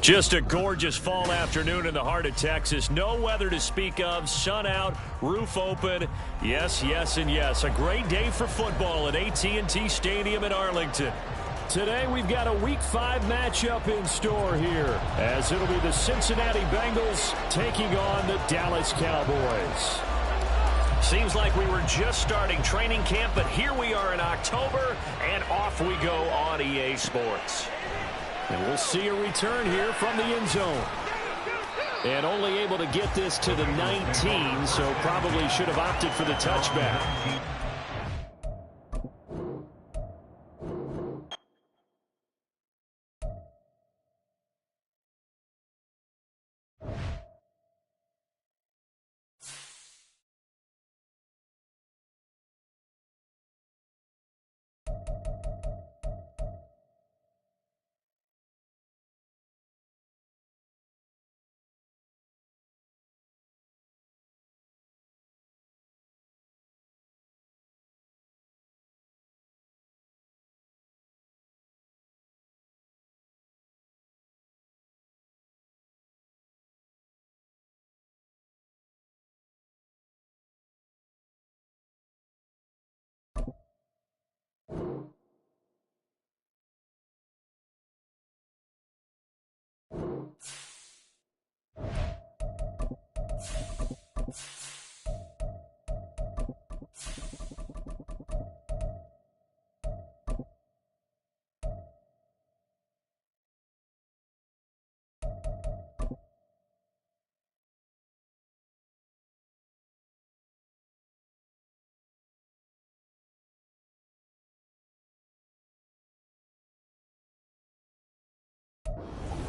Just a gorgeous fall afternoon in the heart of Texas. No weather to speak of. Sun out, roof open. Yes, yes, and yes. A great day for football at AT&T Stadium in Arlington. Today we've got a Week 5 matchup in store here, as it'll be the Cincinnati Bengals taking on the Dallas Cowboys. Seems like we were just starting training camp, but here we are in October, and off we go on EA Sports. And we'll see a return here from the end zone. And only able to get this to the 19, so probably should have opted for the touchback.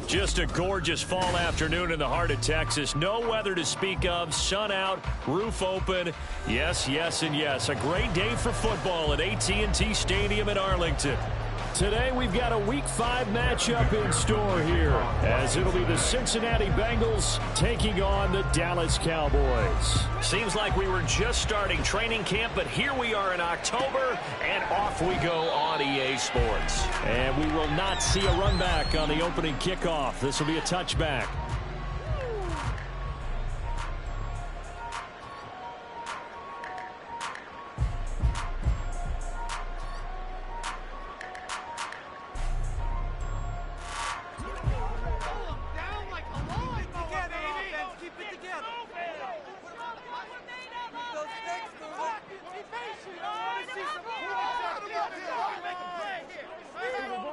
Just a gorgeous fall afternoon in the heart of Texas. No weather to speak of. Sun out, roof open. Yes, yes, and yes. A great day for football at AT&T Stadium in Arlington. Today we've got a Week 5 matchup in store here, as it'll be the Cincinnati Bengals taking on the Dallas Cowboys. Seems like we were just starting training camp, but here we are in October, and off we go on EA Sports. And we will not see a run back on the opening kickoff. This will be a touchback.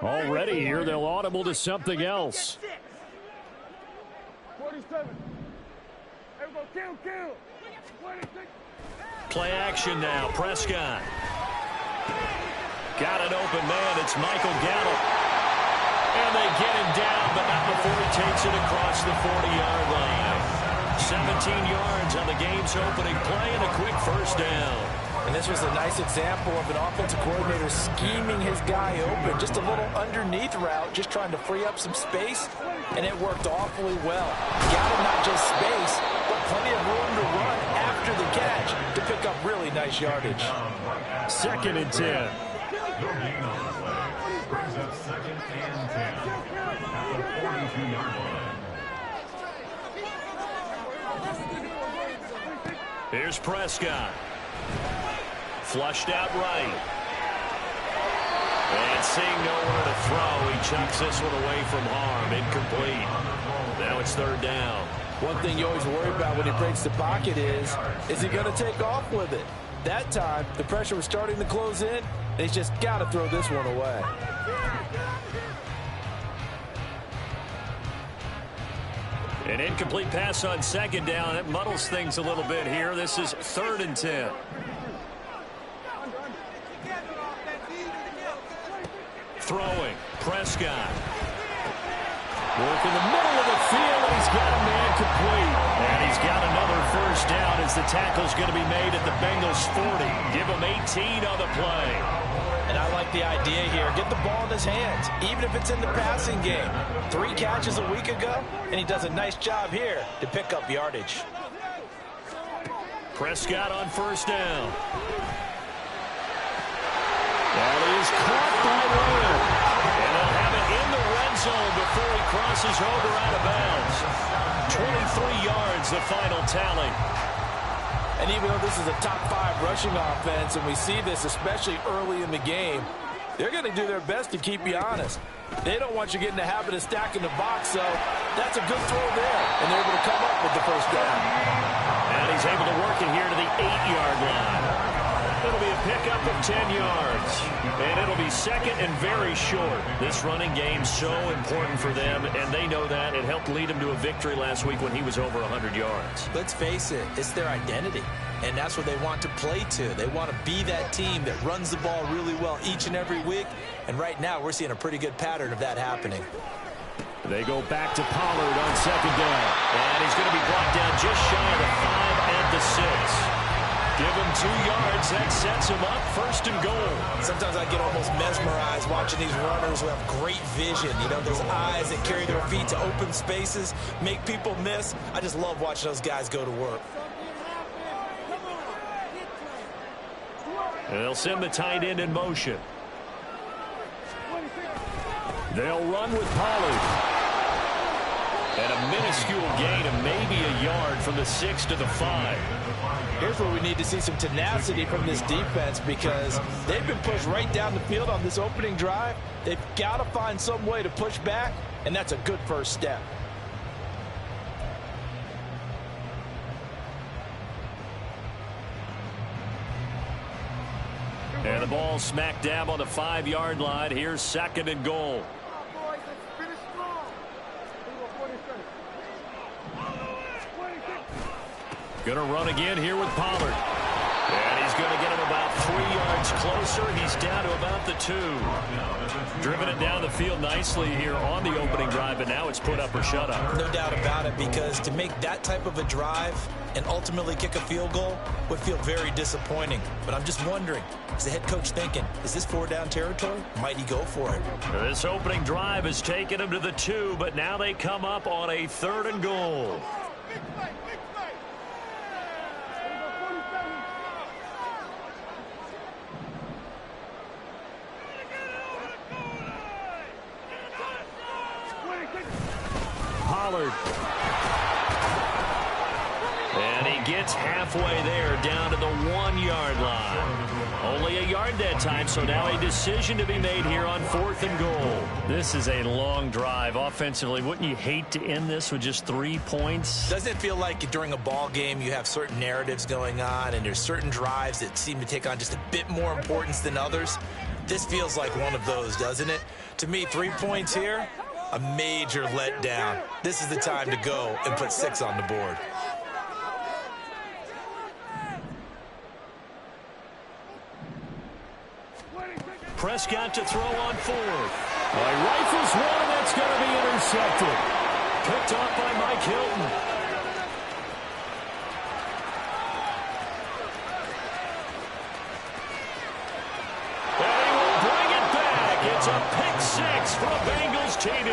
Already here, they'll audible to something else. 47. Everybody count. 26. Play action now. Prescott. Got an open man. It's Michael Gallup. And they get him down, but not before he takes it across the 40-yard line. 17 yards on the game's opening play and a quick first down. And this was a nice example of an offensive coordinator scheming his guy open. Just a little underneath route, just trying to free up some space, and it worked awfully well. Got him not just space, but plenty of room to run after the catch to pick up really nice yardage. 2nd and 10. Brings up 2nd and 10 at the 42-yard line. Here's Prescott. Flushed out right. And seeing nowhere to throw, he chucks this one away from harm. Incomplete. Now it's 3rd down. One thing you always worry about when he breaks the pocket is he going to take off with it? That time, the pressure was starting to close in, and he's just got to throw this one away. An incomplete pass on 2nd down. It muddles things a little bit here. This is 3rd and 10. Throwing. Prescott. Work in the middle of the field, and he's got a man complete. And he's got another first down as the tackle's going to be made at the Bengals 40. Give him 18 on the play. And I like the idea here. Get the ball in his hands, even if it's in the passing game. 3 catches a week ago, and he does a nice job here to pick up yardage. Prescott on first down. That is caught by Ryan. And they'll have it in the red zone before he crosses over out of bounds. 23 yards, the final tally. And even though this is a top 5 rushing offense, and we see this especially early in the game, they're going to do their best to keep you honest. They don't want you getting the habit of stacking the box, so that's a good throw there, and they're able to come up with the first down. And he's able to work it here to the 8-yard line. It'll be a pickup of 10 yards. And it'll be second and very short. This running game so important for them, and they know that. It helped lead them to a victory last week when he was over 100 yards. Let's face it, it's their identity, and that's what they want to play to. They want to be that team that runs the ball really well each and every week, and right now we're seeing a pretty good pattern of that happening. They go back to Pollard on second down, and he's going to be brought down just shy of the 5 at the 6. Give him 2 yards. That sets him up first and goal. Sometimes I get almost mesmerized watching these runners who have great vision. You know, those eyes that carry their feet to open spaces, make people miss. I just love watching those guys go to work. They'll send the tight end in motion. They'll run with Pollard. And a minuscule gain of maybe a yard from the 6 to the 5. Here's where we need to see some tenacity from this defense, because they've been pushed right down the field on this opening drive. They've got to find some way to push back, and that's a good first step. And the ball smack dab on the 5-yard line. Here's second and goal. Going to run again here with Pollard. And he's going to get him about 3 yards closer. He's down to about the 2. Driven it down the field nicely here on the opening drive, and now it's put up or shut up. No doubt about it, because to make that type of a drive and ultimately kick a field goal would feel very disappointing. But I'm just wondering, is the head coach thinking, is this 4-down territory? Might he go for it? This opening drive has taken him to the 2, but now they come up on a 3rd and goal. Pollard. And he gets halfway there, down to the 1-yard line. Only a yard that time, so now a decision to be made here on 4th and goal. This is a long drive offensively. Wouldn't you hate to end this with just 3 points? Doesn't it feel like during a ball game you have certain narratives going on, and there's certain drives that seem to take on just a bit more importance than others? This feels like one of those, doesn't it? To me, 3 points here, a major letdown. This is the time to go and put 6 on the board. Prescott to throw on 4th. He rifles one, and that's going to be intercepted. Picked off by Mike Hilton. And he will bring it back. It's a pick 6 for a Bengals TD.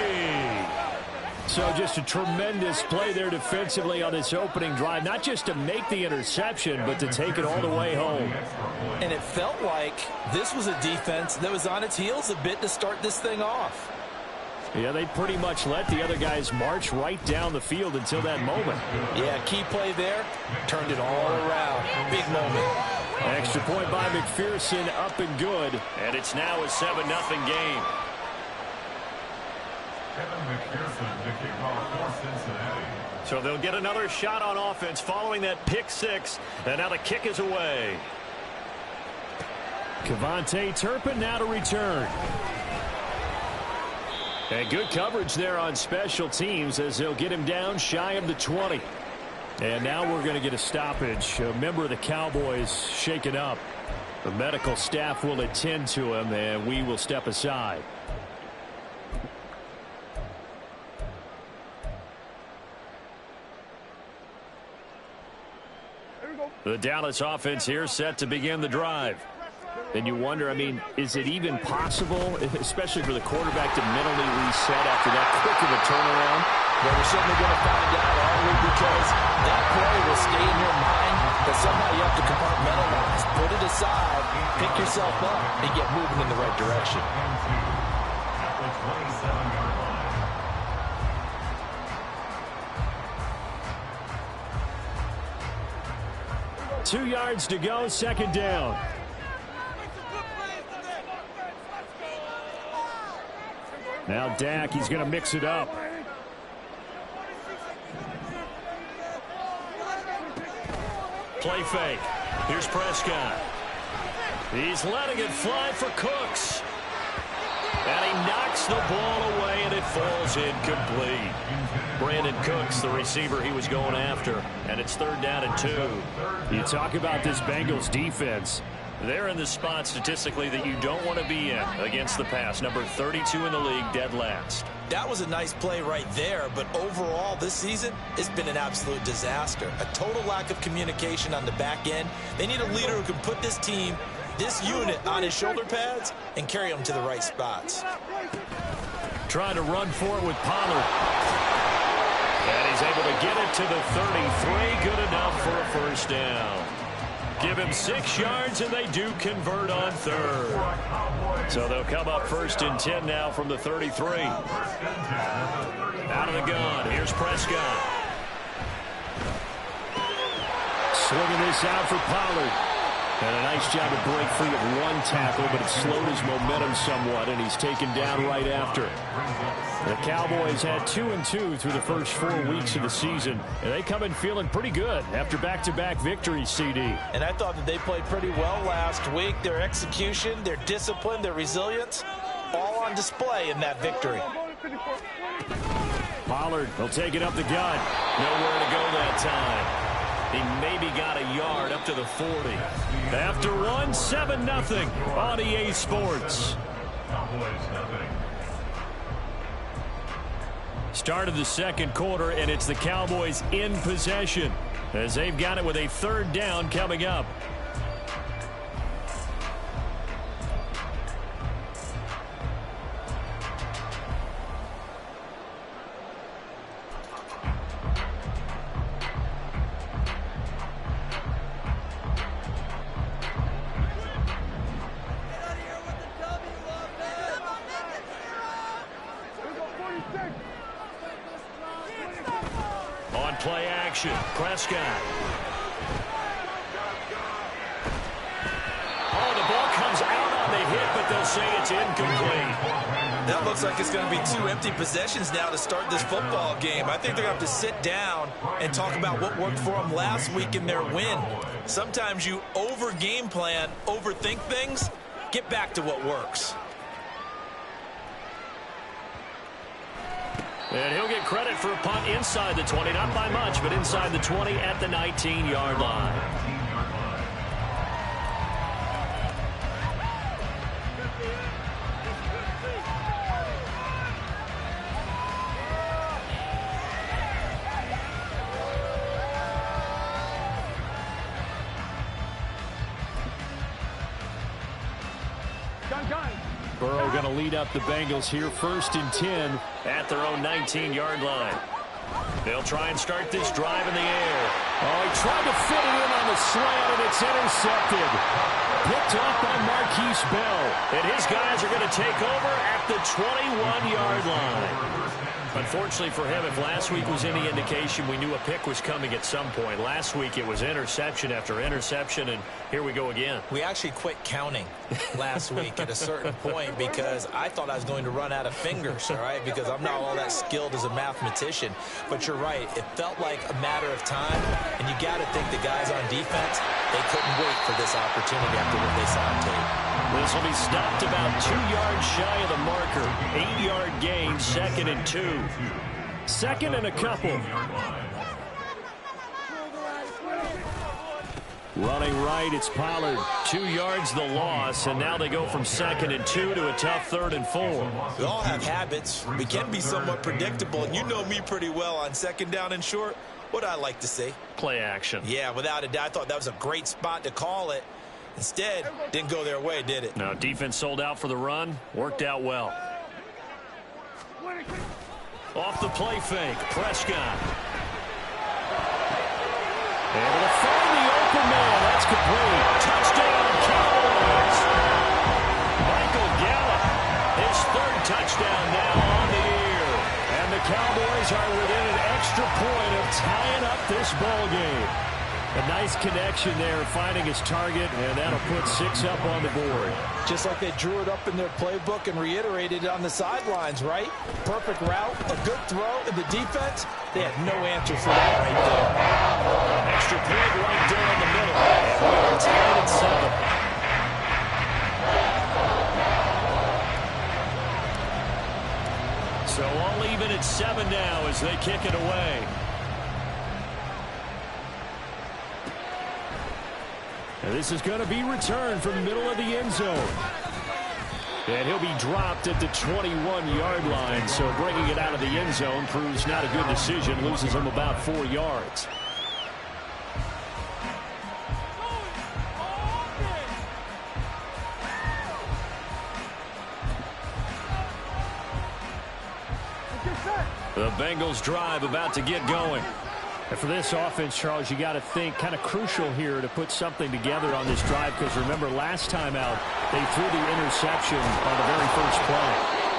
So just a tremendous play there defensively on this opening drive. Not just to make the interception, but to take it all the way home. And it felt like this was a defense that was on its heels a bit to start this thing off. Yeah, they pretty much let the other guys march right down the field until that moment. Yeah, key play there, turned it all around. Big moment. Extra point by McPherson, up and good. And it's now a 7-0 game. Kevin McPherson, the kickoff for Cincinnati. So they'll get another shot on offense following that pick 6. And now the kick is away. Kevontae Turpin now to return. And good coverage there on special teams as they'll get him down shy of the 20. And now we're going to get a stoppage. A member of the Cowboys shaken up. The medical staff will attend to him, and we will step aside. The Dallas offense here set to begin the drive. And you wonder, I mean, is it even possible, especially for the quarterback, to mentally reset after that quick of a turnaround? Well, we're certainly going to find out, aren't we? Because that play will stay in your mind, but somehow you have to compartmentalize, put it aside, pick yourself up, and get moving in the right direction. At the 27-yard line. 2 yards to go, second down. Now Dak, he's going to mix it up. Play fake. Here's Prescott. He's letting it fly for Cooks. And he knocks the ball away, and it falls incomplete. Brandon Cooks, the receiver he was going after. And it's 3rd down and 2. You talk about this Bengals defense. They're in the spot statistically that you don't want to be in against the pass. Number 32 in the league, dead last. That was a nice play right there, but overall this season, it's been an absolute disaster. A total lack of communication on the back end. They need a leader who can put this team, this unit, on his shoulder pads and carry them to the right spots. Trying to run for it with Pollard. And he's able to get it to the 33. Good enough for a first down. Give him 6 yards, and they do convert on 3rd. So they'll come up 1st and 10 now from the 33. Out of the gun. Here's Prescott. Swinging this out for Pollard. And a nice job to break free of 1 tackle, but it slowed his momentum somewhat, and he's taken down right after. The Cowboys had 2-2 through the first 4 weeks of the season, and they come in feeling pretty good after back-to-back victories, CD. And I thought that they played pretty well last week. Their execution, their discipline, their resilience, all on display in that victory. Pollard will take it up the gut. Nowhere to go that time. He maybe got a yard up to the 40. After 1, 7-0 on EA Sports. Start of the second quarter, and it's the Cowboys in possession as they've got it with a 3rd down coming up. On play action, Prescott. Oh, the ball comes out on the hit, but they'll say it's incomplete. That looks like it's going to be 2 empty possessions now to start this football game. I think they're going to have to sit down and talk about what worked for them last week in their win. Sometimes you over-game plan, overthink things, get back to what works. And he'll get credit for a punt inside the 20, not by much, but inside the 20 at the 19-yard line. Burrow going to lead up the Bengals here, 1st and 10 at their own 19-yard line. They'll try and start this drive in the air. Oh, he tried to fit it in on the slant, and it's intercepted. Picked off by Marquise Bell. And his guys are going to take over at the 21-yard line. Unfortunately for him, if last week was any indication, we knew a pick was coming at some point. Last week it was interception after interception, and here we go again. We actually quit counting last week at a certain point because I thought I was going to run out of fingers, all right, because I'm not all that skilled as a mathematician. But you're right. It felt like a matter of time, and you got to think the guys on defense, they couldn't wait for this opportunity after what they saw on tape. This will be stopped about 2 yards shy of the marker. 8-yard gain, 2nd and 2. 2nd and a couple. Running right, it's Pollard. 2 yards the loss, and now they go from 2nd and 2 to a tough 3rd and 4. We all have habits. We can be somewhat predictable, and you know me pretty well on 2nd down and short. What I like to see? Play action. Yeah, without a doubt. I thought that was a great spot to call it. Instead, didn't go their way, did it? No, defense sold out for the run. Worked out well. Off the play fake, Prescott. Able to find the open man. That's complete. Touchdown, Cowboys. Michael Gallup, his 3rd touchdown now on the year. And the Cowboys are within an extra point of tying up this ball game. A nice connection there, finding his target, and that'll put 6 up on the board. Just like they drew it up in their playbook and reiterated it on the sidelines, right? Perfect route, a good throw, and the defense, they had no answer for that right there. Extra point right down the middle. And we're tied at 7. So all even at 7 now as they kick it away. And this is going to be returned from the middle of the end zone. And he'll be dropped at the 21-yard line. So bringing it out of the end zone proves not a good decision. Loses him about 4 yards. The Bengals drive about to get going. And for this offense, Charles, you got to think kind of crucial here to put something together on this drive, because remember last time out they threw the interception on the very first play.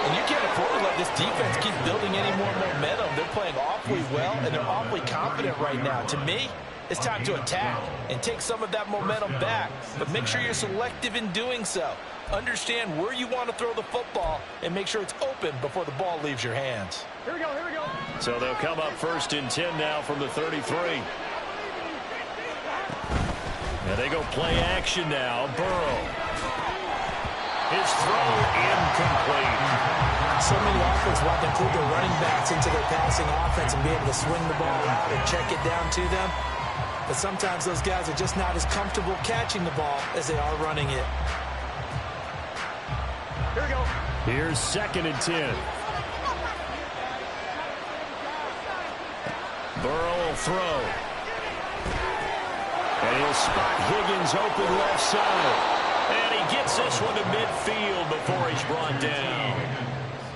And you can't afford to let this defense keep building any more momentum. They're playing awfully well, and they're awfully confident right now. To me, it's time to attack and take some of that momentum back. But make sure you're selective in doing so. Understand where you want to throw the football and make sure it's open before the ball leaves your hands. Here we go, here we go. So they'll come up 1st and 10 now from the 33. And they go play action now. Burrow. His throw incomplete. So many offenses want to include their running backs into their passing offense and be able to swing the ball out and check it down to them. But sometimes those guys are just not as comfortable catching the ball as they are running it. Here we go. Here's 2nd and 10. Burrow will throw. And he'll spot Higgins open left side. And he gets this one to midfield before he's brought down.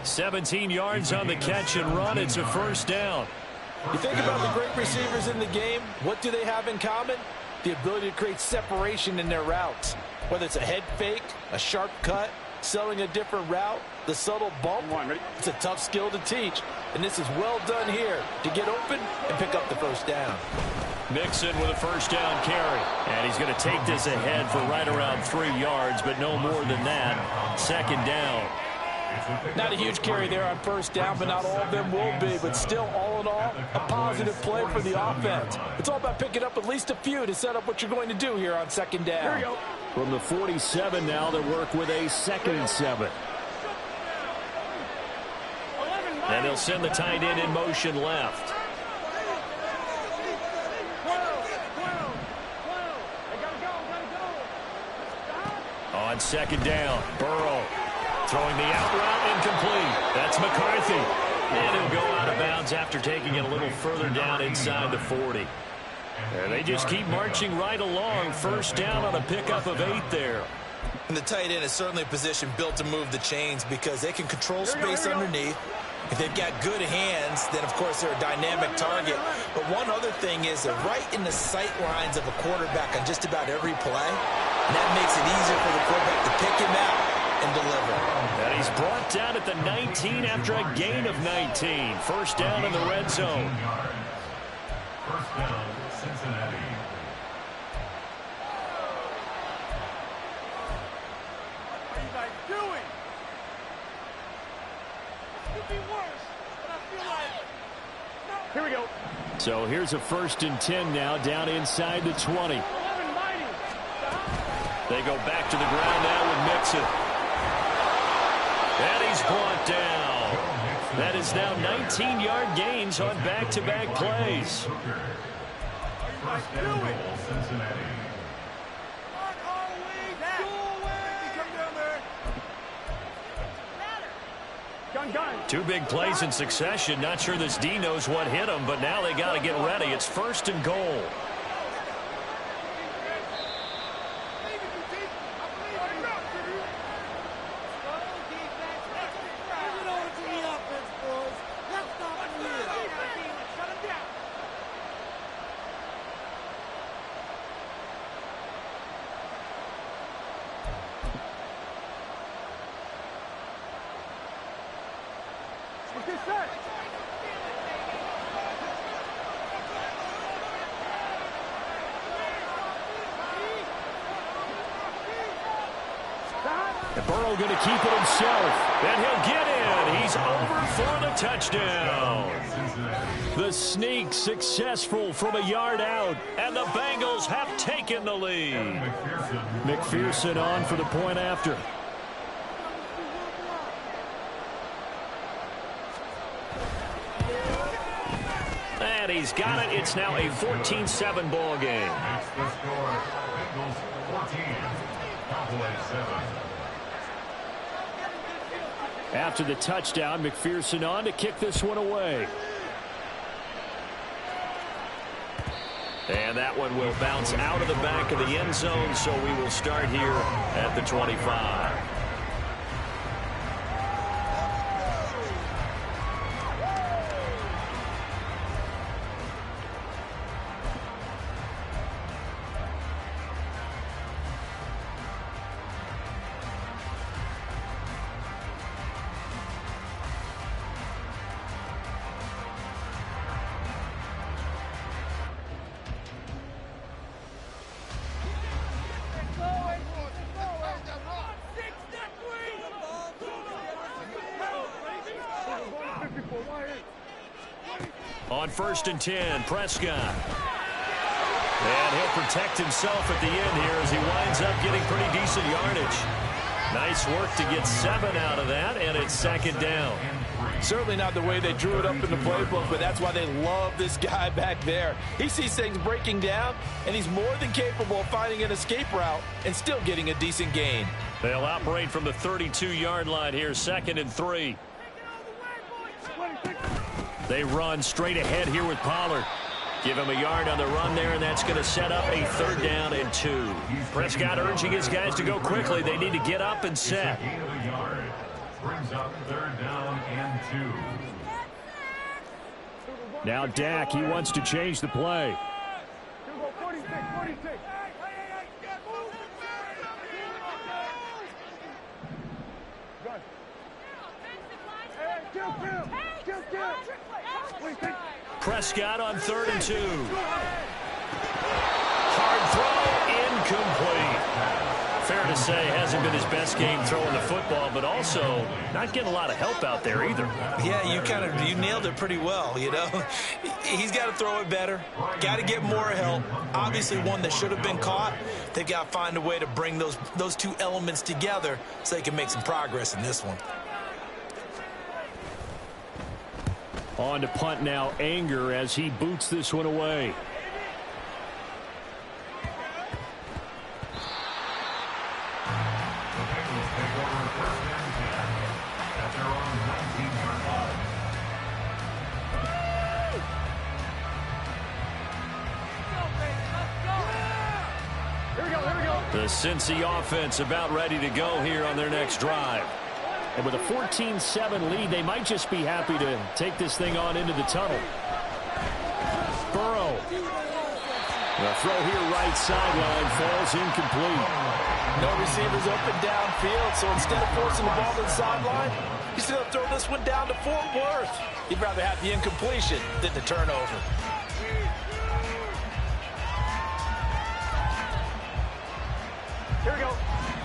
17 yards on the catch and run. It's a 1st down. You think about the great receivers in the game, what do they have in common? The ability to create separation in their routes. Whether it's a head fake, a sharp cut, selling a different route, the subtle bump, it's a tough skill to teach. And this is well done here to get open and pick up the 1st down. Mixon with a 1st down carry. And he's going to take this ahead for right around 3 yards, but no more than that. 2nd down. Not a huge carry there on 1st down, but not all of them will be. But still, all in all, a positive play for the offense. It's all about picking up at least a few to set up what you're going to do here on 2nd down. Here we go. From the 47 now, they work with a 2nd and 7. And they'll send the tight end in motion left. 12. On 2nd down, Burrow throwing the out route incomplete. That's McCarthy. And he'll go out of bounds after taking it a little further down inside the 40. And they just keep marching right along. 1st down on a pickup of 8 there. And the tight end is certainly a position built to move the chains because they can control space underneath. If they've got good hands, then, of course, they're a dynamic target. But one other thing is they're right in the sight lines of a quarterback on just about every play. And that makes it easier for the quarterback to pick him out and deliver. And he's brought down at the 19 after a gain of 19. 1st down in the red zone. 1st down, Cincinnati. What are you guys doing? Could be worse, but I feel like... Here we go. So here's a 1st and 10 now, down inside the 20. They go back to the ground now with Mixon. And he's brought down. That is now 19-yard gains on back-to-back plays. 1st and goal, Cincinnati. Gun. 2 big plays in succession. Not sure this D knows what hit him, but now they got to get ready. It's 1st and goal. And Burrow going to keep it himself. And he'll get in. He's over for the touchdown. The sneak successful from a yard out. And the Bengals have taken the lead. McPherson on for the point after. And he's got it. It's now a 14-7 ball game. That's the score. Bengals 14, Cowboys 7. After the touchdown, McPherson on to kick this one away. And that one will bounce out of the back of the end zone, so we will start here at the 25. On 1st and 10, Prescott. And he'll protect himself at the end here as he winds up getting pretty decent yardage. Nice work to get 7 out of that, and it's 2nd down. Certainly not the way they drew it up in the playbook, but that's why they love this guy back there. He sees things breaking down, and he's more than capable of finding an escape route and still getting a decent gain. They'll operate from the 32-yard line here, 2nd and 3. They run straight ahead here with Pollard. Give him a yard on the run there, and that's going to set up a 3rd down and 2. Prescott urging his guys to go quickly. They need to get up and set. Gain of a yard. Brings up 3rd down and 2. Now Dak, he wants to change the play. Prescott on 3rd and 2. Hard throw, incomplete. Fair to say, hasn't been his best game throwing the football, but also not getting a lot of help out there either. Yeah, you nailed it pretty well, you know. He's got to throw it better. Got to get more help. Obviously one that should have been caught. They've got to find a way to bring those two elements together so they can make some progress in this one. On to punt now, Anger, as he boots this one away. The Bengals take over 1st and 10 at their own 19-yard line. Here we go. The Cincy offense about ready to go here on their next drive. And with a 14-7 lead, they might just be happy to take this thing on into the tunnel. Burrow. The throw here right sideline falls incomplete. No receivers open downfield, so instead of forcing the ball to the sideline, he's going to throw this one down to Fort Worth. He'd rather have the incompletion than the turnover. Here we go.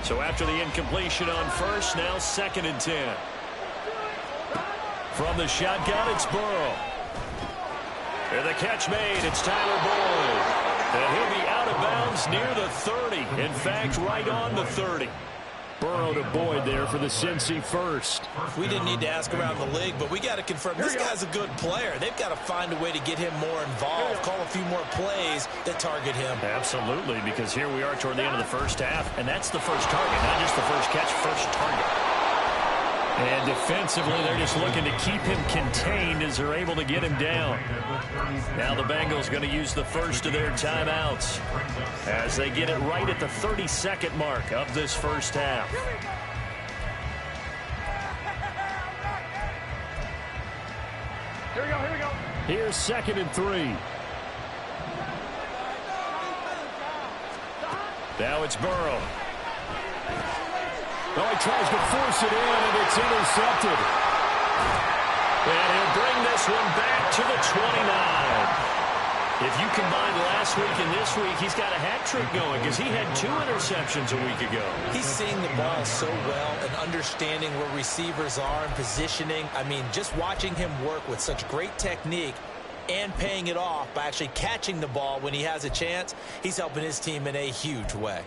So after the incompletion on 1st, now 2nd and 10. From the shotgun, it's Burrow. And the catch made, it's Tyler Boyd. And he'll be out of bounds near the 30. In fact, right on the 30. Burrow to Boyd there for the Cincy first. We didn't need to ask around the league, but we got to confirm this guy's a good player. They've got to find a way to get him more involved, call a few more plays that target him. Absolutely, because here we are toward the end of the first half, and that's the first target, not just the first catch, first target. And defensively, they're just looking to keep him contained as they're able to get him down. Now the Bengals going to use the first of their timeouts as they get it right at the 32nd mark of this first half. Here we go. Here's 2nd and 3. Now it's Burrow. Oh, he tries to force it in, and it's intercepted. And he'll bring this one back to the 29. If you combine last week and this week, he's got a hat trick going because he had 2 interceptions a week ago. He's seeing the ball so well and understanding where receivers are and positioning. I mean, just watching him work with such great technique and paying it off by actually catching the ball when he has a chance, he's helping his team in a huge way.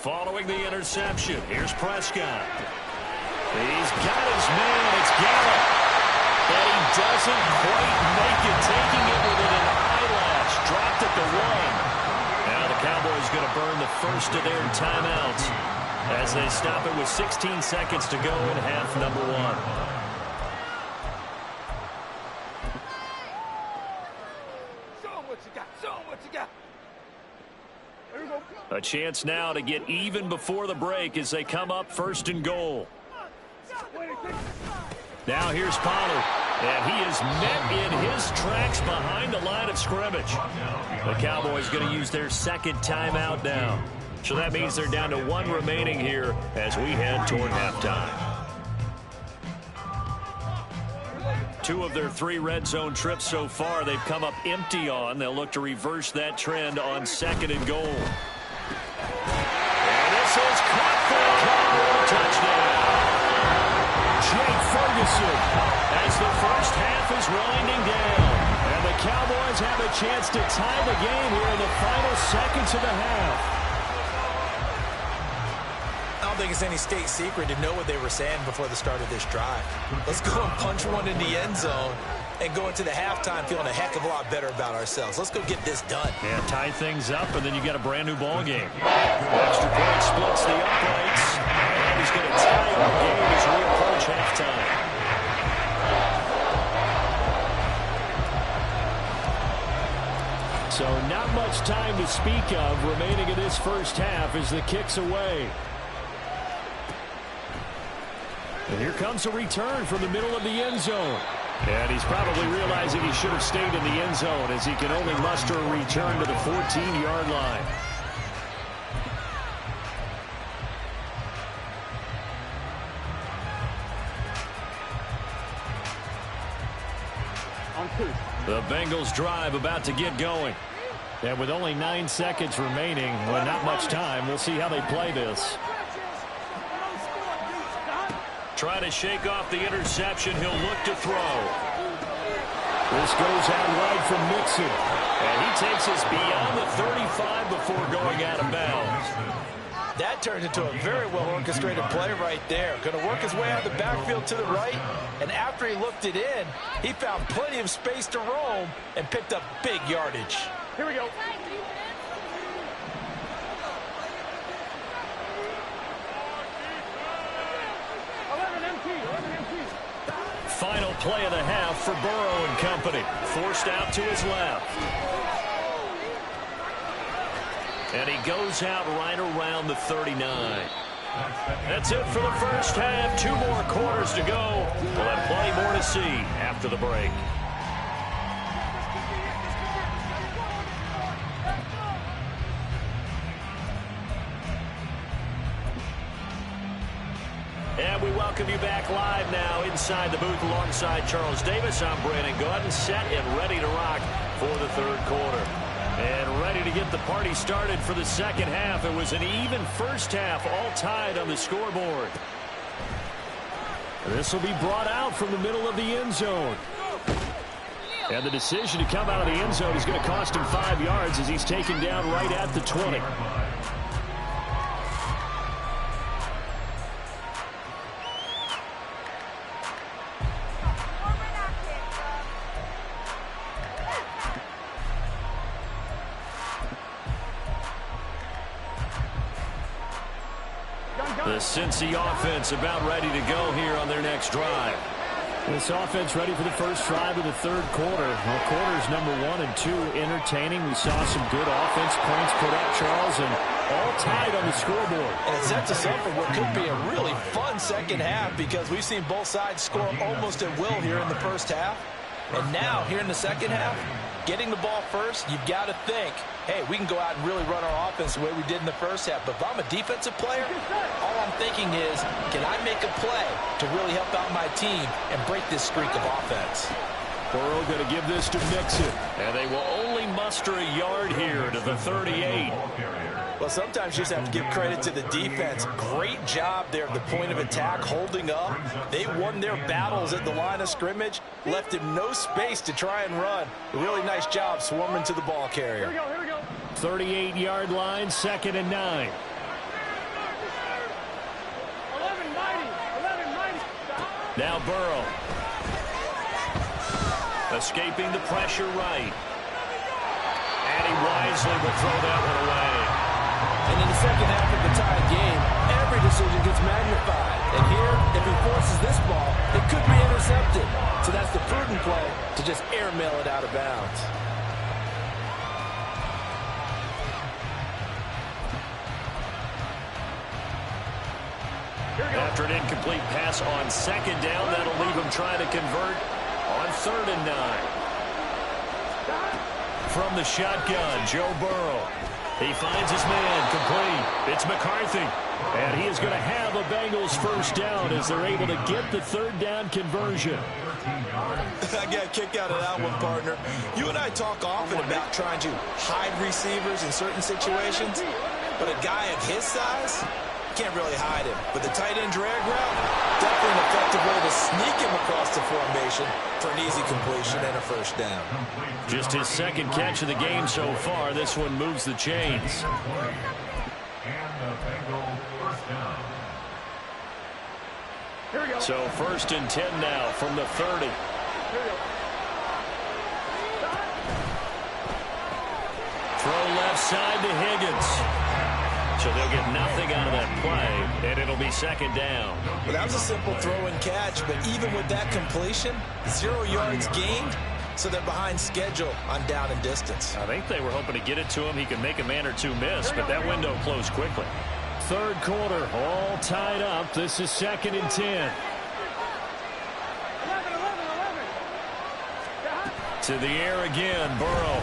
Following the interception, here's Prescott. He's got his man. It's Gallup. But he doesn't quite make it, taking it within an eyelash. Dropped at the 1. Now the Cowboys going to burn the first of their timeouts as they stop it with 16 seconds to go in half number 1. A chance now to get even before the break as they come up 1st and goal. Now here's Pollard, and he is met in his tracks behind the line of scrimmage. The Cowboys going to use their 2nd timeout now. So that means they're down to 1 remaining here as we head toward halftime. 2 of their 3 red zone trips so far they've come up empty on. They'll look to reverse that trend on 2nd and goal. And this is caught for a touchdown. Jake Ferguson as the first half is winding down. And the Cowboys have a chance to tie the game here in the final seconds of the half. I don't think it's any state secret to know what they were saying before the start of this drive. Let's go and punch one in the end zone and go into the halftime feeling a heck of a lot better about ourselves. Let's go get this done. Yeah, tie things up, and then you got a brand-new ball game. Extra point splits the uprights, and he's going to tie our game as we approach halftime. So not much time to speak of remaining in this first half as the kick's away. And here comes a return from the middle of the end zone. And he's probably realizing he should have stayed in the end zone as he can only muster a return to the 14-yard line. The Bengals drive about to get going. And with only 9 seconds remaining, well, not much time, we'll see how they play this. Trying to shake off the interception. He'll look to throw. This goes out wide from Mixon. And he takes us beyond the 35 before going out of bounds. That turned into a very well-orchestrated play right there. Going to work his way out of the backfield to the right. And after he looked it in, he found plenty of space to roam and picked up big yardage. Here we go. Final play of the half for Burrow and company. Forced out to his left. And he goes out right around the 39. That's it for the first half. 2 more quarters to go. We'll have plenty more to see after the break. And we welcome you back live now inside the booth alongside Charles Davis. I'm Brandon Gaudin, set and ready to rock for the 3rd quarter. And ready to get the party started for the 2nd half. It was an even first half, all tied on the scoreboard. This will be brought out from the middle of the end zone. And the decision to come out of the end zone is going to cost him 5 yards as he's taken down right at the 20. The Cincy offense about ready to go here on their next drive. This offense ready for the first drive of the 3rd quarter. Well, quarters number 1 and 2 entertaining. We saw some good offense points put up, Charles, and all tied on the scoreboard. And it sets us up for what could be a really fun second half because we've seen both sides score almost at will here in the first half. And now, here in the second half, getting the ball first, you've got to think, hey, we can go out and really run our offense the way we did in the first half. But if I'm a defensive player, all I'm thinking is, can I make a play to really help out my team and break this streak of offense? Burrow going to give this to Mixon. And they will only muster a yard here to the 38. Well, sometimes you just have to give credit to the defense. Great job there at the point of attack, holding up. They won their battles at the line of scrimmage, left him no space to try and run. A really nice job swarming to the ball carrier. Here we go. 38-yard line, 2nd and 9. 11-90. Now Burrow. Escaping the pressure right. And he wisely will throw that one away. And in the second half of the tied game, every decision gets magnified. And here, if he forces this ball, it could be intercepted. So that's the prudent play to just airmail it out of bounds. After an incomplete pass on 2nd down, that'll leave him trying to convert on 3rd and 9. From the shotgun, Joe Burrow. He finds his man, complete. It's McCarthy. And he is going to have a Bengals first down as they're able to get the 3rd down conversion. I got a kick out of that one, partner. You and I talk often about trying to hide receivers in certain situations, but a guy of his size, can't really hide him. But the tight end drag route, definitely an effective way to sneak him across the formation for an easy completion and a first down. Just his 2nd catch of the game so far. This one moves the chains. So 1st and 10 now from the 30. Throw left side to Higgins. So they'll get nothing out of that play, and it'll be 2nd down. Well, that was a simple throw and catch, but even with that completion, 0 yards gained, so they're behind schedule on down and distance. I think they were hoping to get it to him. He could make a man or two miss, but that window closed quickly. 3rd quarter, all tied up. This is 2nd and 10. 11. To the air again, Burrow.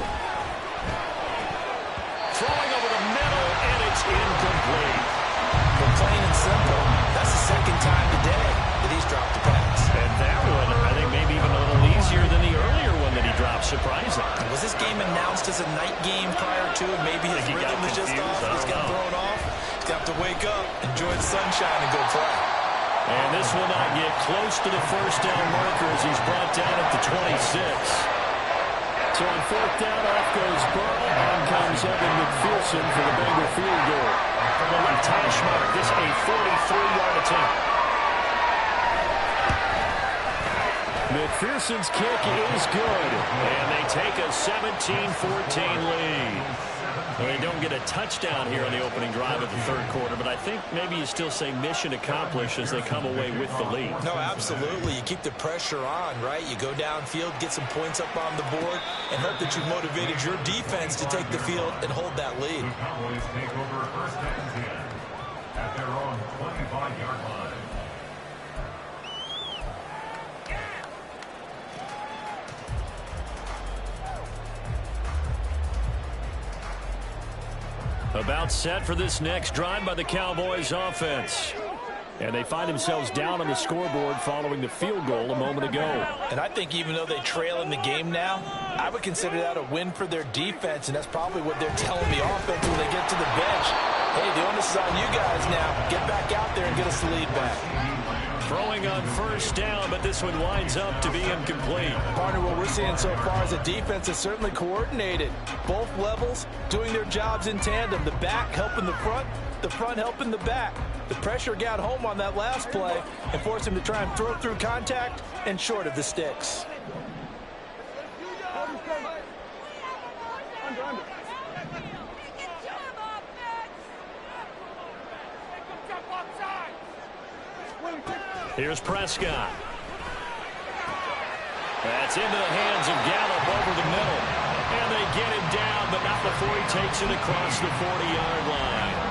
Throwing over the middle, and it's incomplete. But plain and simple, that's the 2nd time today that he's dropped a pass. And that one, I think maybe even a little easier than the earlier one that he dropped, surprising. Was this game announced as a night game prior to? Maybe his rhythm was just off. He's got thrown off. He's got to wake up, enjoy the sunshine, and go play. And this will not get close to the first down marker as he's brought down at the 26. So on 4th down, off goes Burrow. On comes Evan McPherson for the Bengal field goal. From the left hash mark, this a 43-yard attempt. McPherson's kick is good. And they take a 17-14 lead. Well, they don't get a touchdown here on the opening drive of the 3rd quarter, but I think maybe you still say mission accomplished as they come away with the lead. No, absolutely. You keep the pressure on, right? You go downfield, get some points up on the board, and hope that you've motivated your defense to take the field and hold that lead. The Cowboys take over 1st and 10 at their own 25-yard line. About set for this next drive by the Cowboys offense. And they find themselves down on the scoreboard following the field goal a moment ago. And I think even though they trail in the game now, I would consider that a win for their defense, and that's probably what they're telling the offense when they get to the bench. Hey, the onus is on you guys now. Get back out there and get us the lead back. Throwing on 1st down, but this one winds up to be incomplete. Partner, what we're seeing so far is the defense is certainly coordinated. Both levels doing their jobs in tandem. The back helping the front helping the back. The pressure got home on that last play and forced him to try and throw through contact and short of the sticks. Here's Prescott. That's into the hands of Gallup over the middle. And they get him down, but not before he takes it across the 40-yard line.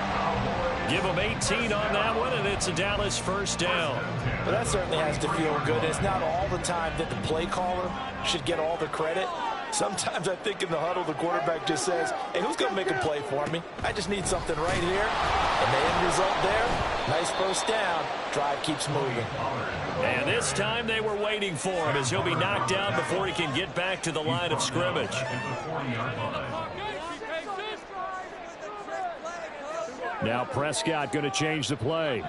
Give them 18 on that one, and it's a Dallas first down. Well, that certainly has to feel good. It's not all the time that the play caller should get all the credit. Sometimes I think in the huddle, the quarterback just says, hey, who's going to make a play for me? I just need something right here. And the end result there, nice first down. Drive keeps moving. And this time they were waiting for him as he'll be knocked down before he can get back to the line of scrimmage. Now Prescott going to change the play.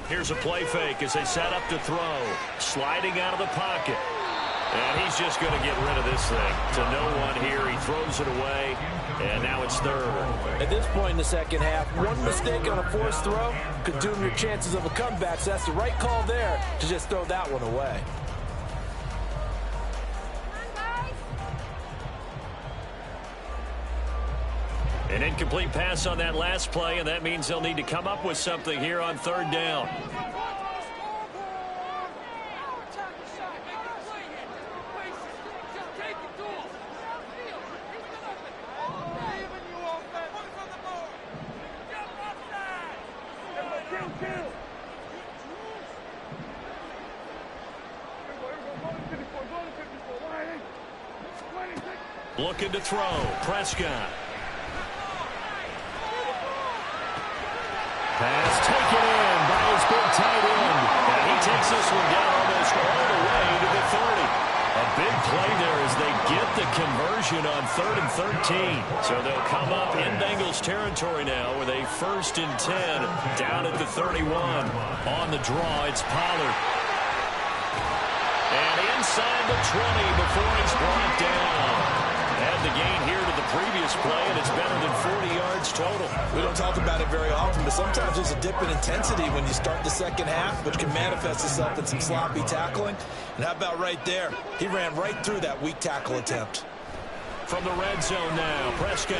Here's a play fake as they set up to throw. Sliding out of the pocket. And he's just going to get rid of this thing. To no one here. He throws it away. And now it's third. At this point in the second half, one mistake on a forced throw could doom your chances of a comeback. So that's the right call there to just throw that one away. An incomplete pass on that last play, and that means they'll need to come up with something here on third down. Looking to throw. Prescott. Pass taken in by his big tight end. And he takes this one down almost all the way to the 30. A big play there as they get the conversion on 3rd and 13. So they'll come up in Bengals territory now with a 1st and 10 down at the 31. On the draw, it's Pollard. And inside the 20 before he's brought down. Add the gain here to the previous play, and it's better than 40 yards total. We don't talk about it very often, but sometimes there's a dip in intensity when you start the second half, which can manifest itself in some sloppy tackling. And how about right there? He ran right through that weak tackle attempt. From the red zone now, Prescott.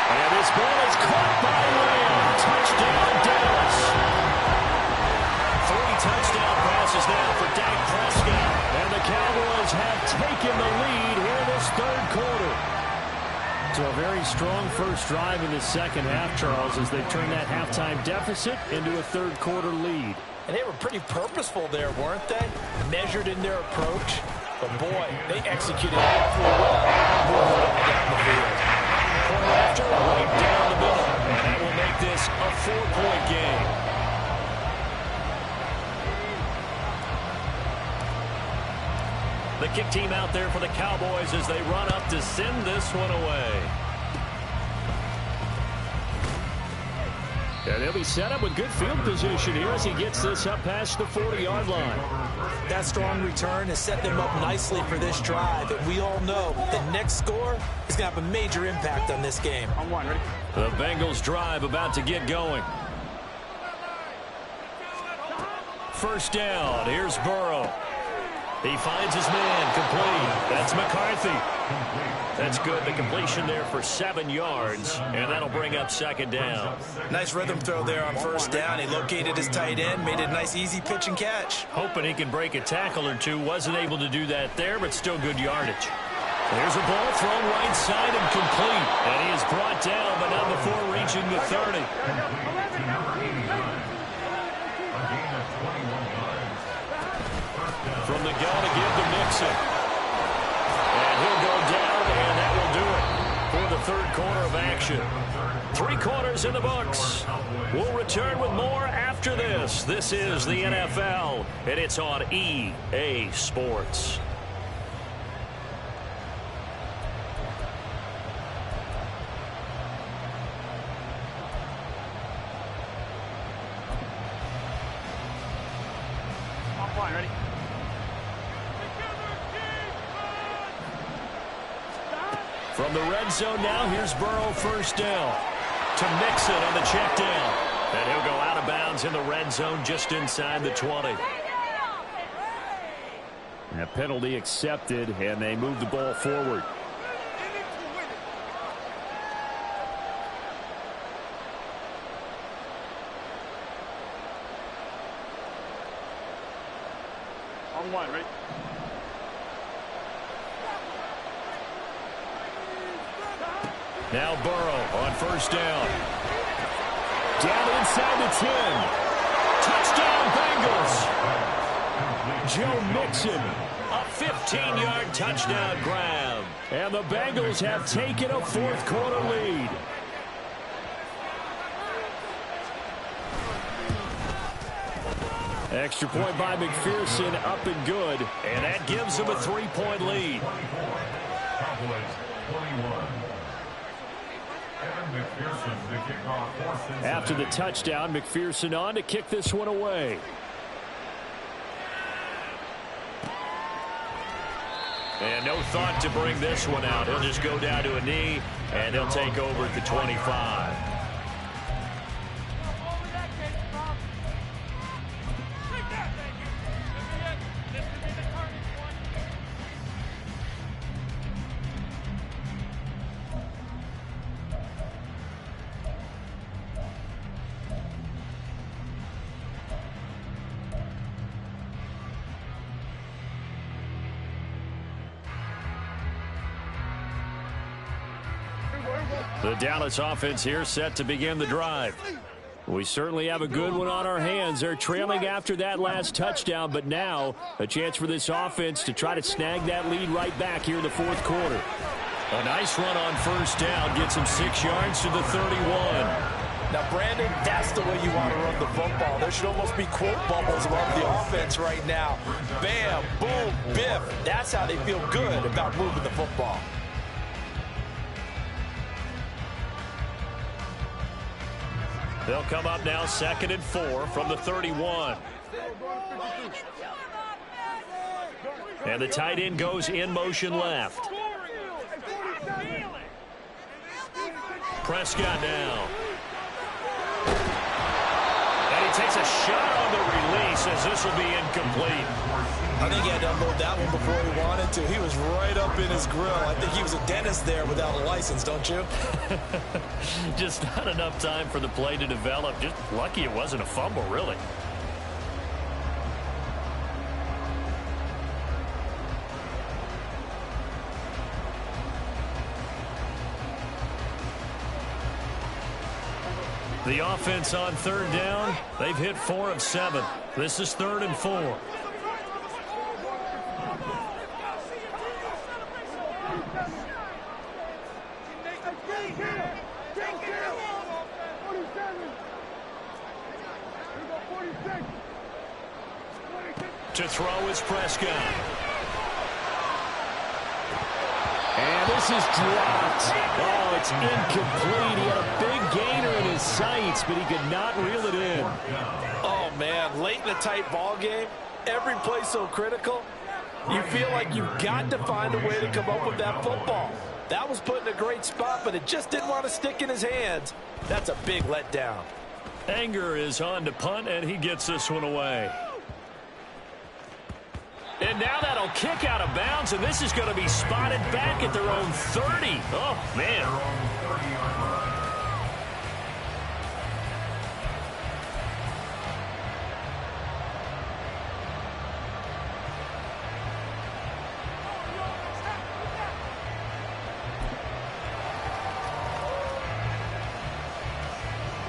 And this ball is caught by Lamb. Touchdown, Dallas. 3 touchdown passes now for Dak Prescott. And the Cowboys have taken the lead here in this third quarter. So a very strong first drive in the second half, Charles, as they turn that halftime deficit into a third quarter lead. And they were pretty purposeful there, weren't they? Measured in their approach. But boy, they executed awfully well moving up down the field. Point after, right down the middle. And that will make this a 4-point game. The kick team out there for the Cowboys as they run up to send this one away. And they'll be set up with good field position here as he gets this up past the 40-yard line. That strong return has set them up nicely for this drive. And we all know the next score is going to have a major impact on this game. On one, ready? The Bengals drive about to get going. First down. Here's Burrow. He finds his man, complete. That's McCarthy. That's good. The completion there for 7 yards, and that'll bring up second down. Nice rhythm throw there on first down. He located his tight end, made it a nice easy pitch and catch. Hoping he can break a tackle or two. Wasn't able to do that there, but still good yardage. There's a ball thrown right side and complete. And he is brought down, but not before reaching the 30. From the gun to give to Mixon. And he'll go down, and that will do it for the third quarter of action. 3 quarters in the books. We'll return with more after this. This is the NFL, and it's on EA Sports. Fine, ready? From the red zone now, here's Burrow first down. To Mixon on the check down. And he'll go out of bounds in the red zone just inside the 20. And a penalty accepted, and they move the ball forward. On one, ready? Now Burrow on first down. Down inside the 10. Touchdown Bengals. Joe Mixon, a 15-yard touchdown grab. And the Bengals have taken a fourth-quarter lead. Extra point by McPherson, up and good. And that gives them a 3-point lead. After the touchdown, McPherson on to kick this one away. And no thought to bring this one out. He'll just go down to a knee, and he'll take over at the 25. The Dallas offense here set to begin the drive. We certainly have a good one on our hands. They're trailing after that last touchdown, but now a chance for this offense to try to snag that lead right back here in the fourth quarter. A nice run on first down gets him 6 yards to the 31. Now, Brandon, that's the way you want to run the football. There should almost be quote bubbles above the offense right now. Bam, boom, biff. That's how they feel good about moving the football. They'll come up now 2nd and 4 from the 31. And the tight end goes in motion left. Prescott now. And he takes a shot on the release as this will be incomplete. I think he had to unload that one before he wanted to. He was right up in his grill. I think he was a dentist there without a license, don't you? Just not enough time for the play to develop. Just lucky it wasn't a fumble, really. The offense on third down, they've hit 4 of 7. This is 3rd and 4. To throw is Prescott. And this is dropped. Oh, it's incomplete. He had a big gainer in his sights, but he could not reel it in. Oh, man, late in a tight ball game, every play so critical, you feel like you've got to find a way to come up with that football. That was put in a great spot, but it just didn't want to stick in his hands. That's a big letdown. Anger is on to punt, and he gets this one away. And now that'll kick out of bounds, and this is going to be spotted back at their own 30. Oh, man.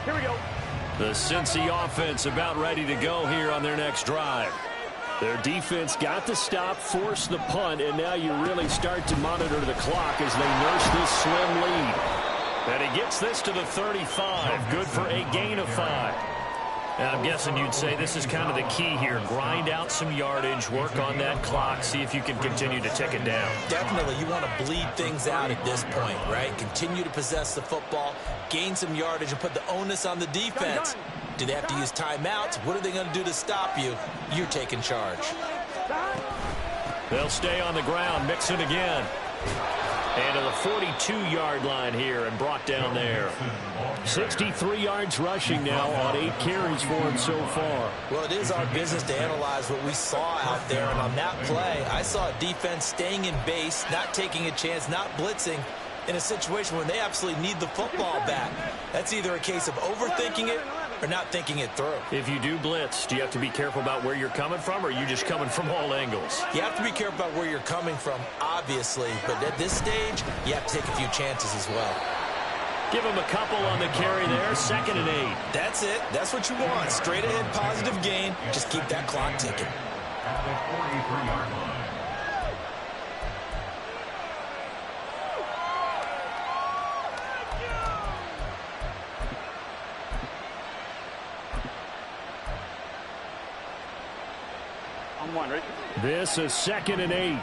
Here we go. The Cincy offense about ready to go here on their next drive. Their defense got the stop, forced the punt, and now you really start to monitor the clock as they nurse this slim lead. And he gets this to the 35. Good for a gain of 5. And I'm guessing you'd say this is kind of the key here. Grind out some yardage, work on that clock, see if you can continue to tick it down. Definitely, you want to bleed things out at this point, right? Continue to possess the football, gain some yardage, and put the onus on the defense. Do they have to use timeouts? What are they going to do to stop you? You're taking charge. They'll stay on the ground, mix it again. And to the 42-yard line here and brought down there. 63 yards rushing now on 8 carries for him so far. Well, it is our business to analyze what we saw out there. And on that play, I saw a defense staying in base, not taking a chance, not blitzing in a situation where they absolutely need the football back. That's either a case of overthinking it or not thinking it through. If you do blitz, do you have to be careful about where you're coming from, or are you just coming from all angles? You have to be careful about where you're coming from, obviously, but at this stage, you have to take a few chances as well. Give him a couple on the carry there. 2nd and 8. That's it. That's what you want. Straight ahead positive gain. Just keep that clock ticking. At the 43-yard line. I'm one, right? This is 2nd and 8.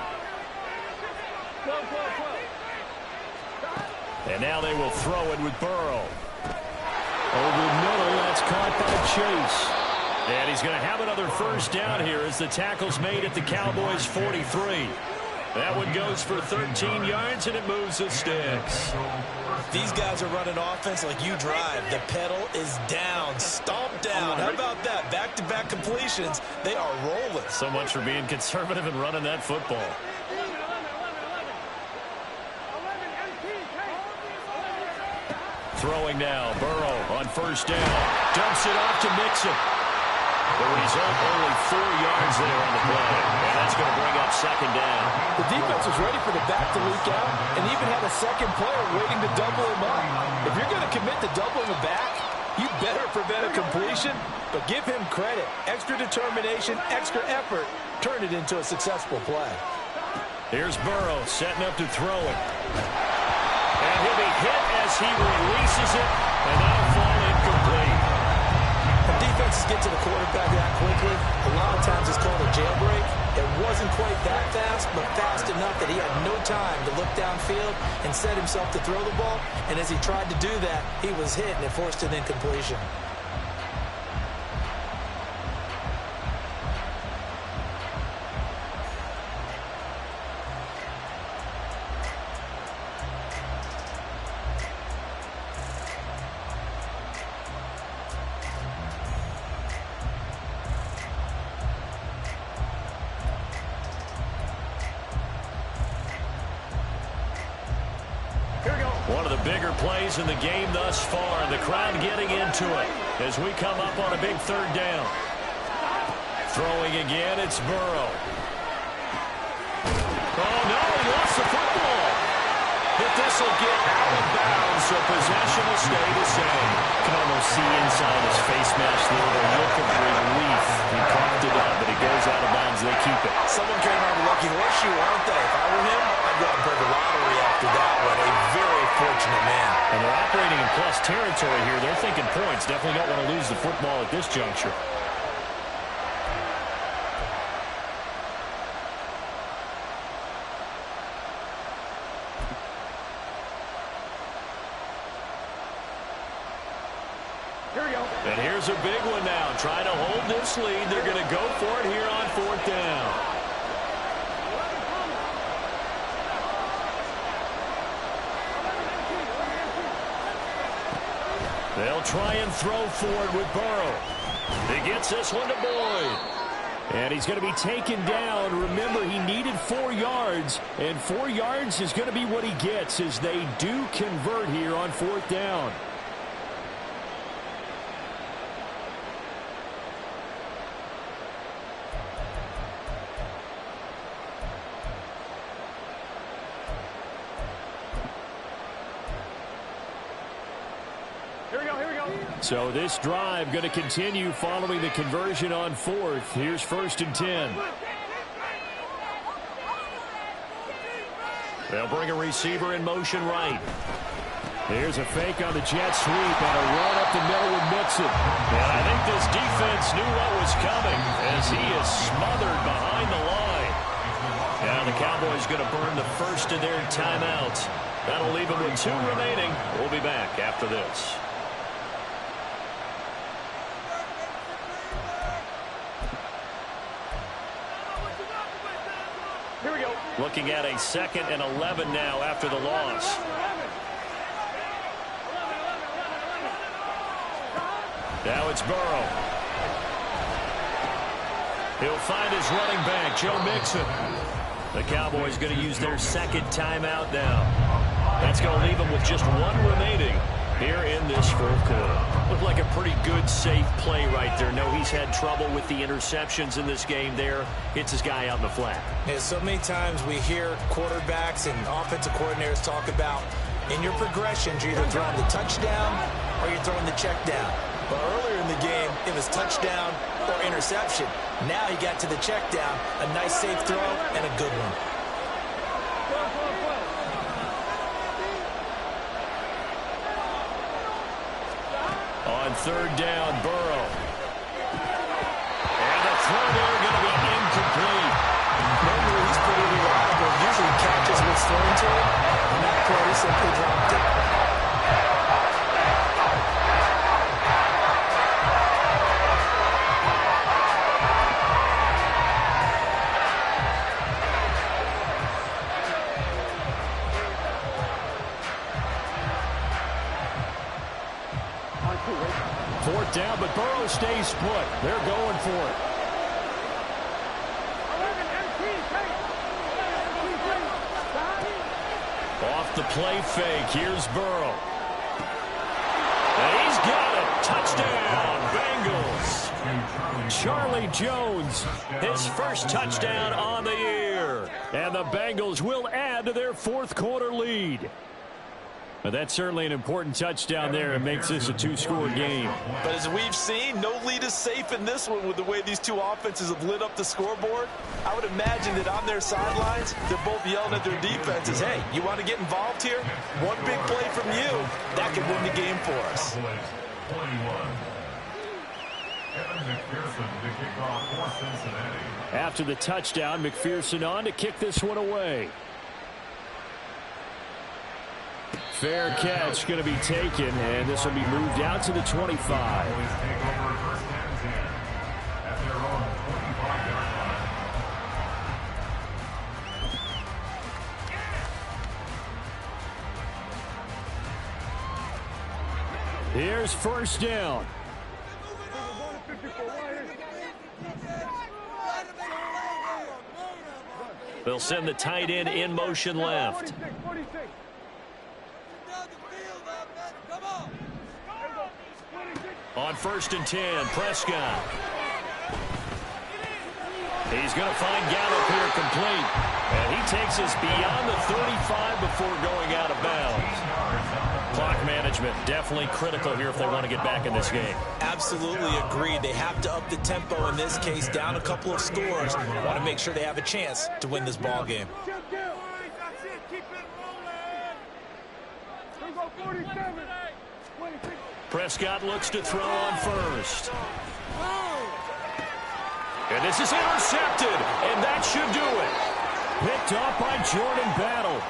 And now they will throw it with Burrow. Over the middle, that's caught by Chase. And he's going to have another first down here as the tackle's made at the Cowboys' 43. That one goes for 13 yards, and it moves the sticks. These guys are running offense like you drive. The pedal is down, stomped down. How about that? Back-to-back completions. They are rolling. So much for being conservative and running that football. Throwing now, Burrow on first down. Dumps it off to Mixon. The result, only 4 yards there on the play. And that's going to bring up 2nd down. The defense was ready for the back to leak out and even had a second player waiting to double him up. If you're going to commit to doubling the back, you better prevent a completion, but give him credit. Extra determination, extra effort, turn it into a successful play. Here's Burrow setting up to throw it. And he'll be hit as he releases it, and that'll fall incomplete. When defenses get to the quarterback that quickly, a lot of times it's called a jailbreak. It wasn't quite that fast, but fast enough that he had no time to look downfield and set himself to throw the ball. And as he tried to do that, he was hit, and it forced an incompletion. One of the bigger plays in the game thus far. The crowd getting into it as we come up on a big 3rd down. Throwing again, it's Burrow. Oh, no, he lost the football. But this will get out of bounds, so possession will stay the same. You can almost see inside his face mask there the look of relief. He coughed it up, but it goes out of bounds. They keep it. Someone came out of a lucky horseshoe, aren't they? If I were him, I'd go out and play the lottery after that one. A very fortunate man. And they're operating in plus territory here. They're thinking points. Definitely don't want to lose the football at this juncture. Here we go. And here's a big one now. Trying to hold this lead. They're going to go for it here on 4th down. They'll try and throw forward with Burrow. He gets this one to Boyd. And he's going to be taken down. Remember, he needed 4 yards, and 4 yards is going to be what he gets as they do convert here on 4th down. So this drive going to continue following the conversion on 4th. Here's 1st and 10. They'll bring a receiver in motion right. Here's a fake on the jet sweep and a run up the middle with Mixon. And I think this defense knew what was coming as he is smothered behind the line. Now the Cowboys going to burn the first of their timeouts. That'll leave them with 2 remaining. We'll be back after this. Here we go. Looking at a 2nd and 11 now after the loss. Now it's Burrow. He'll find his running back, Joe Mixon. The Cowboys going to use their 2nd timeout now. That's going to leave them with just 1 remaining here in this 4th quarter. Looked like a pretty good, safe play right there. No, he's had trouble with the interceptions in this game there. Hits his guy out in the flat. Yeah, so many times we hear quarterbacks and offensive coordinators talk about, In your progressions, you're either throwing the touchdown or you're throwing the check down. But earlier in the game, it was touchdown or interception. Now he got to the check down, a nice safe throw, and a good one. On third down, Burrow. And the throw there going to be incomplete. Normally he's pretty reliable. Usually catches what's thrown to him. And that play, he simply dropped it. Fourth down, but Burrow stays put. They're going for it. Off the play fake, here's Burrow. And he's got it. Touchdown, Bengals. Charlie Jones, his first touchdown on the year. And the Bengals will add to their fourth quarter lead. But that's certainly an important touchdown there. It makes this a two-score game. But as we've seen, no lead is safe in this one with the way these two offenses have lit up the scoreboard. I would imagine that on their sidelines, they're both yelling at their defenses, hey, you want to get involved here? One big play from you, that could win the game for us. After the touchdown, McPherson on to kick this one away. Fair catch going to be taken, and this will be moved out to the 25. Here's first down. They'll send the tight end in motion left. On 1st and 10, Prescott. He's going to find Gallup here complete. And he takes us beyond the 35 before going out of bounds. Clock management definitely critical here if they want to get back in this game. Absolutely agreed. They have to up the tempo in this case, down a couple of scores. Want to make sure they have a chance to win this ball game. Prescott looks to throw on first. And this is intercepted, and that should do it. Picked off by Jordan Battle.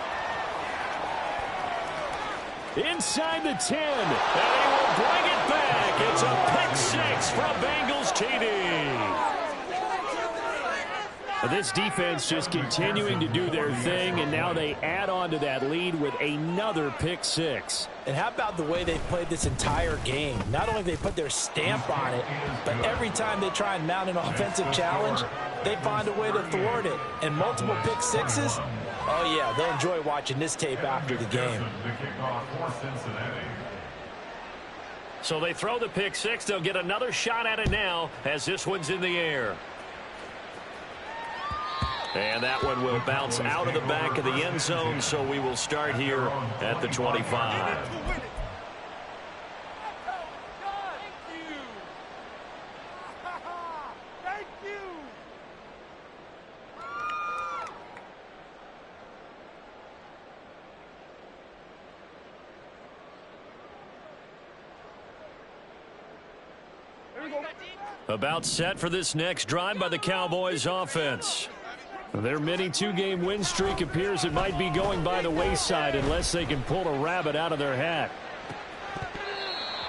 Inside the 10, and he will bring it back. It's a pick six from Bengals TD. This defense just continuing to do their thing, and now they add on to that lead with another pick six. And how about the way they've played this entire game? Not only have they put their stamp on it, but every time they try and mount an offensive challenge, they find a way to thwart it. And multiple pick sixes, oh yeah, they'll enjoy watching this tape after the game. So they throw the pick six. They'll get another shot at it now as this one's in the air. And that one will bounce out of the back of the end zone, so we will start here at the 25. About set for this next drive by the Cowboys offense. Their mini two-game win streak appears it might be going by the wayside unless they can pull a rabbit out of their hat.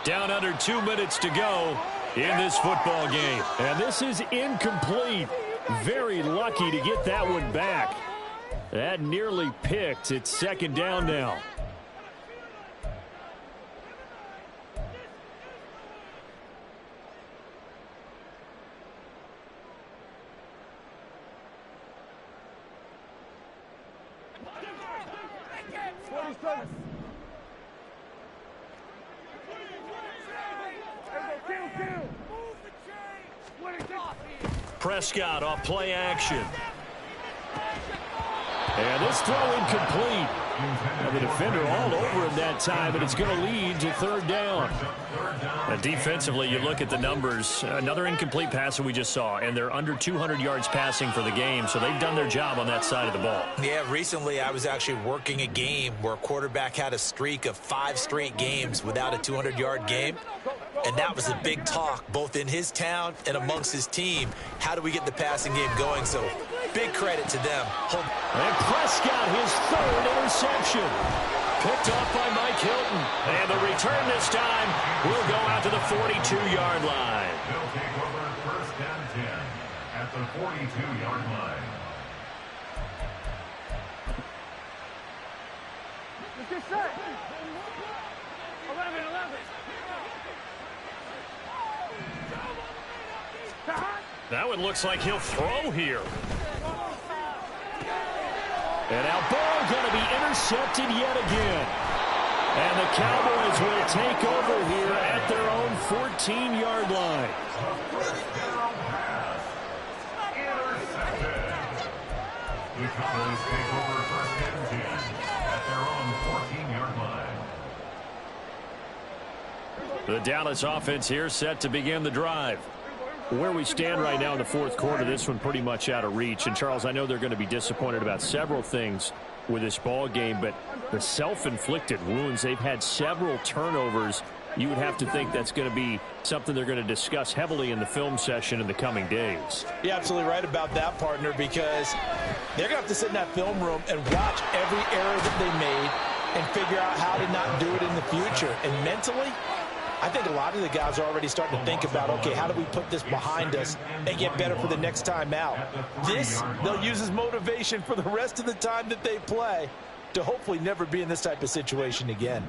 Down under 2 minutes to go in this football game. And this is incomplete. Very lucky to get that one back. That nearly picked. It's second down now. Prescott off play action. And this throw incomplete. And the defender all over him that time, and it's going to lead to third down. Defensively, you look at the numbers. Another incomplete pass that we just saw, and they're under 200 yards passing for the game, so they've done their job on that side of the ball. Yeah, recently I was actually working a game where a quarterback had a streak of 5 straight games without a 200-yard game. And that was a big talk, both in his town and amongst his team. How do we get the passing game going? So big credit to them. And Prescott, his third interception. Picked off by Mike Hilton. And the return this time will go out to the 42-yard line. They'll take over first and 10 at the 42-yard line. Let's get set. 11. That one looks like he'll throw here. And now ball going to be intercepted yet again. And the Cowboys will take over here at their own 14-yard line. The Cowboys take over first and 10 at their own 14-yard line. The Dallas offense here set to begin the drive. Where we stand right now in the fourth quarter, this one pretty much out of reach. And, Charles, I know they're going to be disappointed about several things with this ball game, but the self-inflicted wounds, they've had several turnovers. You would have to think that's going to be something they're going to discuss heavily in the film session in the coming days. You're absolutely right about that, partner, because they're going to have to sit in that film room and watch every error that they made and figure out how to not do it in the future. And mentally, I think a lot of the guys are already starting to think about, okay, how do we put this behind us and get better for the next time out? This, they'll use as motivation for the rest of the time that they play to hopefully never be in this type of situation again.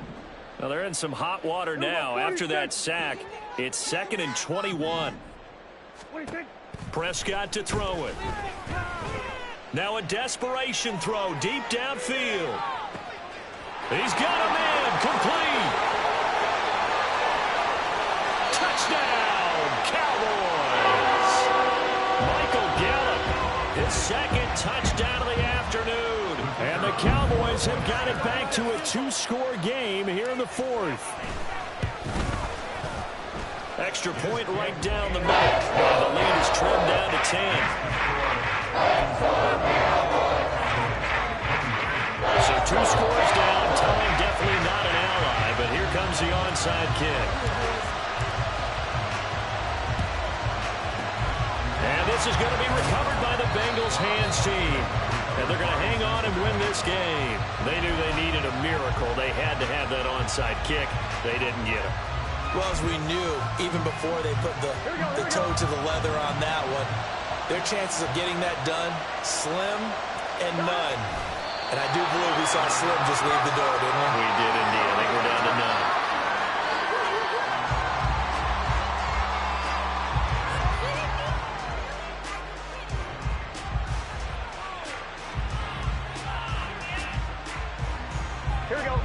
Well, they're in some hot water now. After that sack, it's 2nd and 21. Prescott to throw it. Now a desperation throw deep downfield. He's got a man complete. Touchdown, Cowboys! Michael Gallup, his 2nd touchdown of the afternoon. And the Cowboys have got it back to a 2-score game here in the 4th. Extra point right down the middle. The lead is trimmed down to 10. So 2 scores down. Time definitely not an ally, but here comes the onside kick. And this is going to be recovered by the Bengals hands team. And they're going to hang on and win this game. They knew they needed a miracle. They had to have that onside kick. They didn't get it. Well, as we knew, even before they put the toe to the leather on that one, their chances of getting that done, slim and none. And I do believe we saw Slim just leave the door, didn't we? We did indeed. I think we're down to none. Here we go.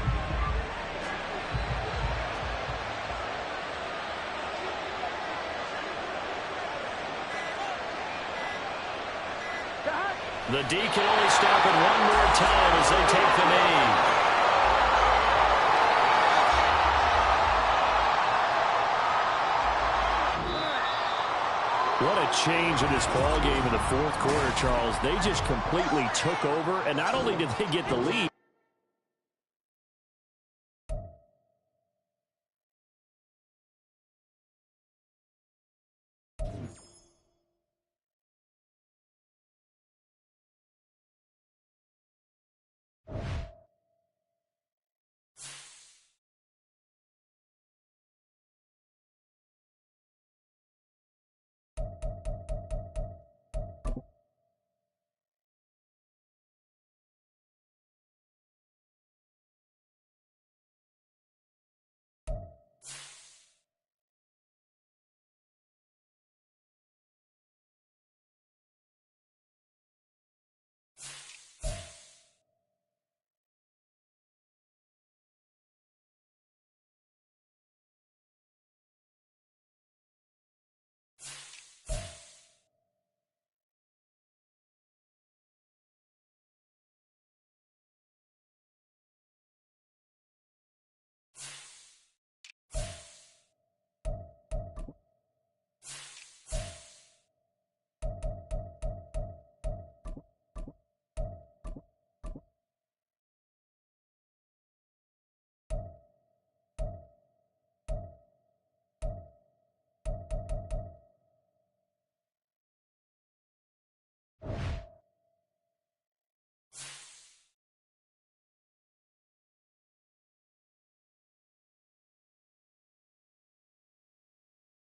The D can only stop it one more time as they take the knee. What a change in this ball game in the 4th quarter, Charles. They just completely took over, and not only did they get the lead,